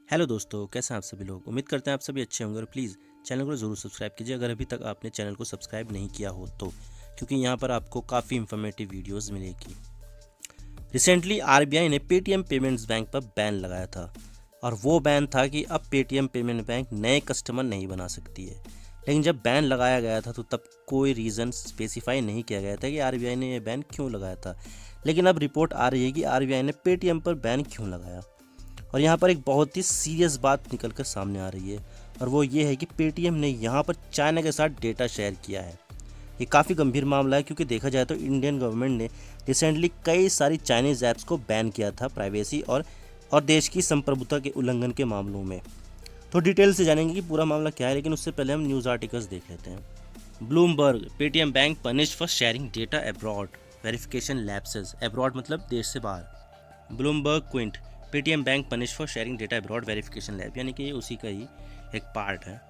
Hello दोस्तों, कैसे हैं आप सभी लोग। उम्मीद करते हैं आप सभी अच्छे होंगे और प्लीज़ चैनल को ज़रूर सब्सक्राइब कीजिए अगर अभी तक आपने चैनल को सब्सक्राइब नहीं किया हो तो, क्योंकि यहाँ पर आपको काफ़ी इन्फॉर्मेटिव वीडियोस मिलेगी। रिसेंटली आरबीआई ने पेटीएम पेमेंट्स बैंक पर बैन लगाया था और वो बैन था कि अब पेटीएम पेमेंट बैंक नए कस्टमर नहीं बना सकती है। लेकिन जब बैन लगाया गया था तो तब कोई रीज़न स्पेसिफाई नहीं किया गया था कि आरबीआई ने ये बैन क्यों लगाया था। लेकिन अब रिपोर्ट आ रही है कि आरबीआई ने पेटीएम पर बैन क्यों लगाया। और यहाँ पर एक बहुत ही सीरियस बात निकल कर सामने आ रही है और वो ये है कि पेटीएम ने यहाँ पर चाइना के साथ डेटा शेयर किया है। ये काफ़ी गंभीर मामला है क्योंकि देखा जाए तो इंडियन गवर्नमेंट ने रिसेंटली कई सारी चाइनीज़ ऐप्स को बैन किया था प्राइवेसी और देश की संप्रभुता के उल्लंघन के मामलों में। तो डिटेल से जानेंगे कि पूरा मामला क्या है, लेकिन उससे पहले हम न्यूज़ आर्टिकल्स देख लेते हैं। Bloomberg, Paytm bank punish for sharing data abroad, verification lapses. Abroad मतलब देश से बाहर। Bloomberg Quint, Paytm bank punish for sharing data abroad, verification lab, यानी कि ये उसी का ही एक पार्ट है।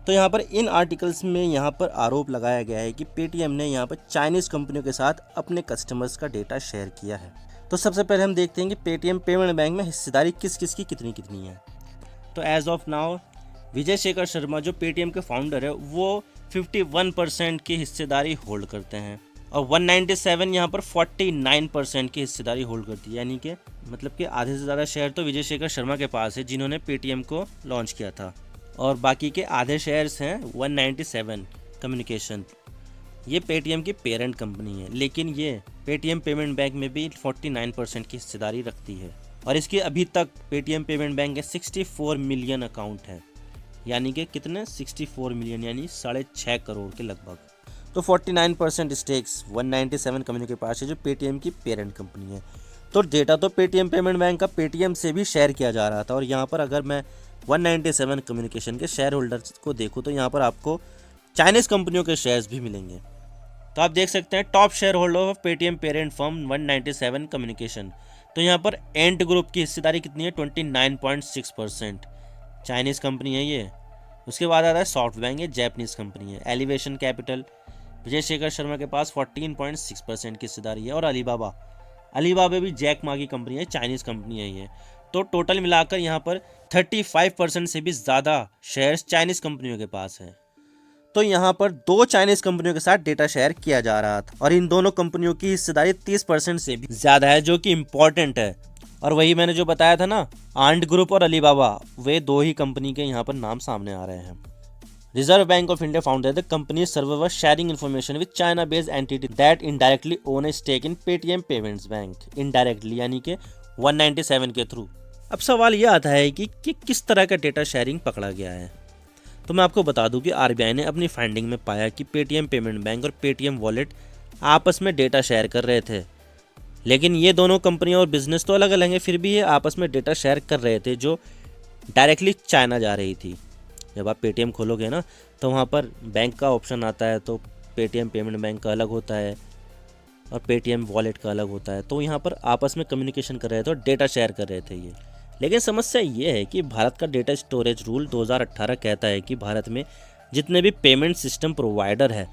तो यहाँ पर इन आर्टिकल्स में यहाँ पर आरोप लगाया गया है कि पेटीएम ने यहाँ पर चाइनीज़ कंपनियों के साथ अपने कस्टमर्स का डेटा शेयर किया है। तो सबसे पहले हम देखते हैं कि पेटीएम पेमेंट बैंक में हिस्सेदारी किस किस की कितनी कितनी है। तो एज ऑफ नाउ विजय शेखर शर्मा जो पेटीएम के फाउंडर है वो 51% की हिस्सेदारी होल्ड करते हैं और 197 यहाँ पर 49% की हिस्सेदारी होल्ड करती है, यानी कि मतलब कि आधे से ज़्यादा शेयर तो विजय शेखर शर्मा के पास है जिन्होंने पेटीएम को लॉन्च किया था, और बाकी के आधे शेयर्स हैं 197 कम्युनिकेशन। ये पेटीएम की पेरेंट कंपनी है, लेकिन ये पेटीएम पेमेंट बैंक में भी 49% की हिस्सेदारी रखती है और इसके अभी तक पेटीएम पेमेंट बैंक के 64 मिलियन अकाउंट है, यानी कि कितने 64 मिलियन यानी 6.5 करोड़ के लगभग। तो 49% स्टेक्स 197 कंपनी के पास है जो पेटीएम की पेरेंट कंपनी है। तो डेटा तो पेटीएम पेमेंट बैंक का पेटीएम से भी शेयर किया जा रहा था और यहाँ पर अगर मैं 197 कम्युनिकेशन के शेयर होल्डर्स को देखूँ तो यहाँ पर आपको चाइनीज़ कंपनियों के शेयर्स भी मिलेंगे। तो आप देख सकते हैं top share holder of Paytm parent firm 197 communication. तो यहाँ पर एंट ग्रुप की हिस्सेदारी कितनी है 29.6%, चाइनीज़ कंपनी है ये। उसके बाद आता है सॉफ्टबैंक, ये जैपनीज़ कंपनी है। एलिवेशन कैपिटल, विजय शेखर शर्मा के पास 14.6% की हिस्सेदारी है। और अलीबाबा भी जैक मा की कंपनी है, चाइनीज़ कंपनी है ये। तो टोटल मिलाकर यहाँ पर 35% से भी ज़्यादा शेयर्स चाइनीज़ कंपनियों के पास है। तो यहाँ पर दो चाइनीज़ कंपनियों के साथ डेटा शेयर किया जा रहा था और इन दोनों कंपनियों की हिस्सेदारी 30% से भी ज़्यादा है, जो कि इम्पॉर्टेंट है। और वही मैंने जो बताया था ना, आंट ग्रुप और अलीबाबा, वे दो ही कंपनी के यहाँ पर नाम सामने आ रहे हैं। Reserve Bank of India found that the company server was sharing information with China based entity that indirectly own a stake in Paytm Payments Bank. Indirectly यानी कि 197 के थ्रू। अब सवाल यह आता है कि किस तरह का डेटा शेयरिंग पकड़ा गया है। तो मैं आपको बता दूं कि आरबीआई ने अपनी फाइंडिंग में पाया कि पेटीएम पेमेंट बैंक और पेटीएम वॉलेट आपस में डेटा शेयर कर रहे थे, लेकिन ये दोनों कंपनियां और बिजनेस तो अलग अलग हैं, फिर भी ये आपस में डेटा शेयर कर रहे थे जो डायरेक्टली चाइना जा रही थी। जब आप पेटीएम खोलोगे ना तो वहाँ पर बैंक का ऑप्शन आता है, तो पेटीएम पेमेंट बैंक का अलग होता है और पेटीएम वॉलेट का अलग होता है। तो यहाँ पर आपस में कम्युनिकेशन कर रहे थे और डेटा शेयर कर रहे थे ये। लेकिन समस्या ये है कि भारत का डेटा स्टोरेज रूल 2018 कहता है कि भारत में जितने भी पेमेंट सिस्टम प्रोवाइडर है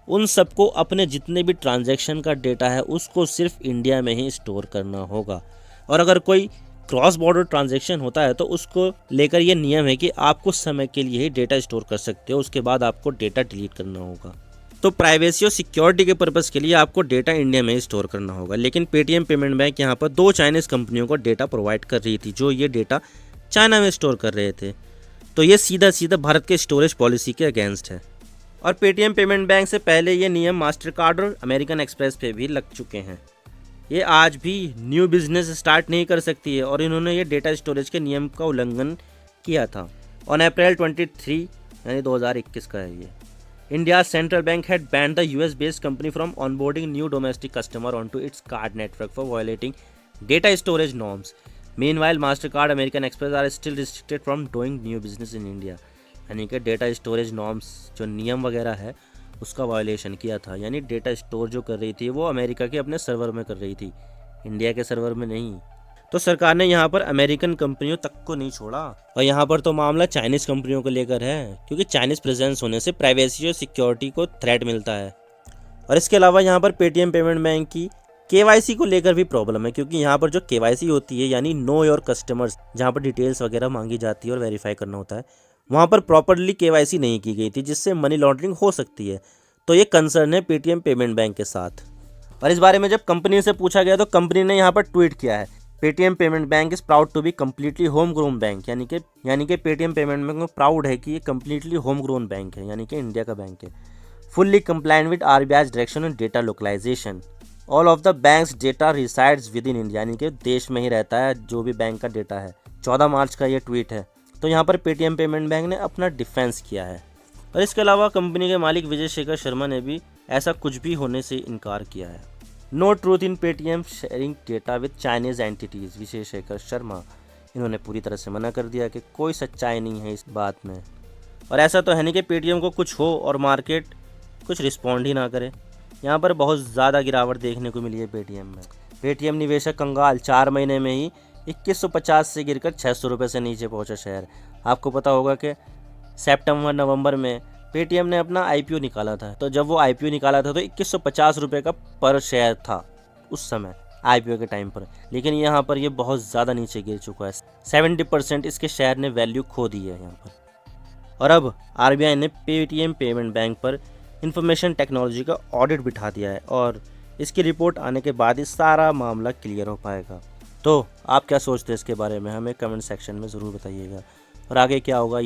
उन सबको अपने जितने भी ट्रांजैक्शन का डेटा है उसको सिर्फ इंडिया में ही स्टोर करना होगा, और अगर कोई क्रॉस बॉर्डर ट्रांजैक्शन होता है तो उसको लेकर ये नियम है कि आप कुछ समय के लिए ही डेटा स्टोर कर सकते हो, उसके बाद आपको डेटा डिलीट करना होगा। तो प्राइवेसी और सिक्योरिटी के पर्पज़ के लिए आपको डेटा इंडिया में ही स्टोर करना होगा। लेकिन पेटीएम पेमेंट बैंक यहाँ पर दो चाइनीज़ कंपनियों को डेटा प्रोवाइड कर रही थी जो ये डेटा चाइना में स्टोर कर रहे थे। तो ये सीधा सीधा भारत के स्टोरेज पॉलिसी के अगेंस्ट है। और पेटीएम पेमेंट बैंक से पहले ये नियम मास्टर कार्ड और अमेरिकन एक्सप्रेस पे भी लग चुके हैं। ये आज भी न्यू बिजनेस स्टार्ट नहीं कर सकती है और इन्होंने ये डेटा स्टोरेज के नियम का उल्लंघन किया था। ऑन अप्रैल 23 यानी 2021 का है ये। India central bank had banned the US based company from onboarding new domestic customer onto its card network for violating data storage norms. Meanwhile Mastercard, American Express are still restricted from doing new business in India. यानी कि data storage norms जो नियम वगैरह है उसका violation किया था, यानी डेटा स्टोर जो कर रही थी वो अमेरिका के अपने सर्वर में कर रही थी, इंडिया के सर्वर में नहीं। तो सरकार ने यहाँ पर अमेरिकन कंपनियों तक को नहीं छोड़ा और यहाँ पर तो मामला चाइनीज़ कंपनियों को लेकर है, क्योंकि चाइनीज़ प्रेजेंस होने से प्राइवेसी और सिक्योरिटी को थ्रेट मिलता है। और इसके अलावा यहाँ पर पेटीएम पेमेंट बैंक की केवाईसी को लेकर भी प्रॉब्लम है, क्योंकि यहाँ पर जो केवाईसी होती है यानी नो योर कस्टमर्स, जहाँ पर डिटेल्स वगैरह मांगी जाती है और वेरीफाई करना होता है, वहाँ पर प्रॉपरली केवाईसी नहीं की गई थी, जिससे मनी लॉन्ड्रिंग हो सकती है। तो ये कंसर्न है पेटीएम पेमेंट बैंक के साथ। और इस बारे में जब कंपनी से पूछा गया तो कंपनी ने यहाँ पर ट्वीट किया है, Paytm Payments Bank is proud to be completely home grown bank, यानी कि पेटीएम पेमेंट बैंक प्राउड है कि ये कम्प्लीटली होम ग्रोन बैंक है, यानी कि इंडिया का बैंक है। Fully compliant with RBI direction on data localisation. All of the bank's data resides within India, यानी कि देश में ही रहता है जो भी बैंक का डेटा है। 14 मार्च का ये ट्वीट है। तो यहाँ पर पेटीएम पेमेंट बैंक ने अपना डिफेंस किया है। और इसके अलावा कंपनी के मालिक विजय शेखर शर्मा ने भी ऐसा कुछ भी होने से इनकार किया है। No truth in Paytm sharing data with Chinese entities, Vijay Shekhar Sharma, इन्होंने पूरी तरह से मना कर दिया कि कोई सच्चाई नहीं है इस बात में। और ऐसा तो है नहीं कि पेटीएम को कुछ हो और मार्केट कुछ रिस्पॉन्ड ही ना करे। यहाँ पर बहुत ज़्यादा गिरावट देखने को मिली है पेटीएम में। पेटीएम निवेशक कंगाल 4 महीने में ही 2150 से गिरकर 600 रुपये से नीचे पहुँचा शेयर। आपको पता होगा कि सितंबर नवंबर में पेटीएम ने अपना आईपीओ निकाला था, तो जब वो आईपीओ निकाला था तो 2150 रुपये का पर शेयर था उस समय आईपीओ के टाइम पर। लेकिन यहाँ पर ये बहुत ज़्यादा नीचे गिर चुका है, 70% इसके शेयर ने वैल्यू खो दी है यहाँ पर। और अब आरबीआई ने पेटीएम पेमेंट बैंक पर इंफॉर्मेशन टेक्नोलॉजी का ऑडिट बिठा दिया है और इसकी रिपोर्ट आने के बाद ही सारा मामला क्लियर हो पाएगा। तो आप क्या सोचते हैं इसके बारे में, हमें कमेंट सेक्शन में ज़रूर बताइएगा। और आगे क्या होगा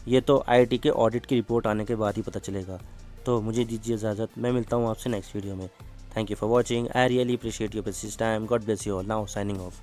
ये तो आईटी के ऑडिट की रिपोर्ट आने के बाद ही पता चलेगा। तो मुझे दीजिए इजाज़त, मैं मिलता हूँ आपसे नेक्स्ट वीडियो में। Thank you for watching, I really appreciate your precious time. God bless you all. Now signing off.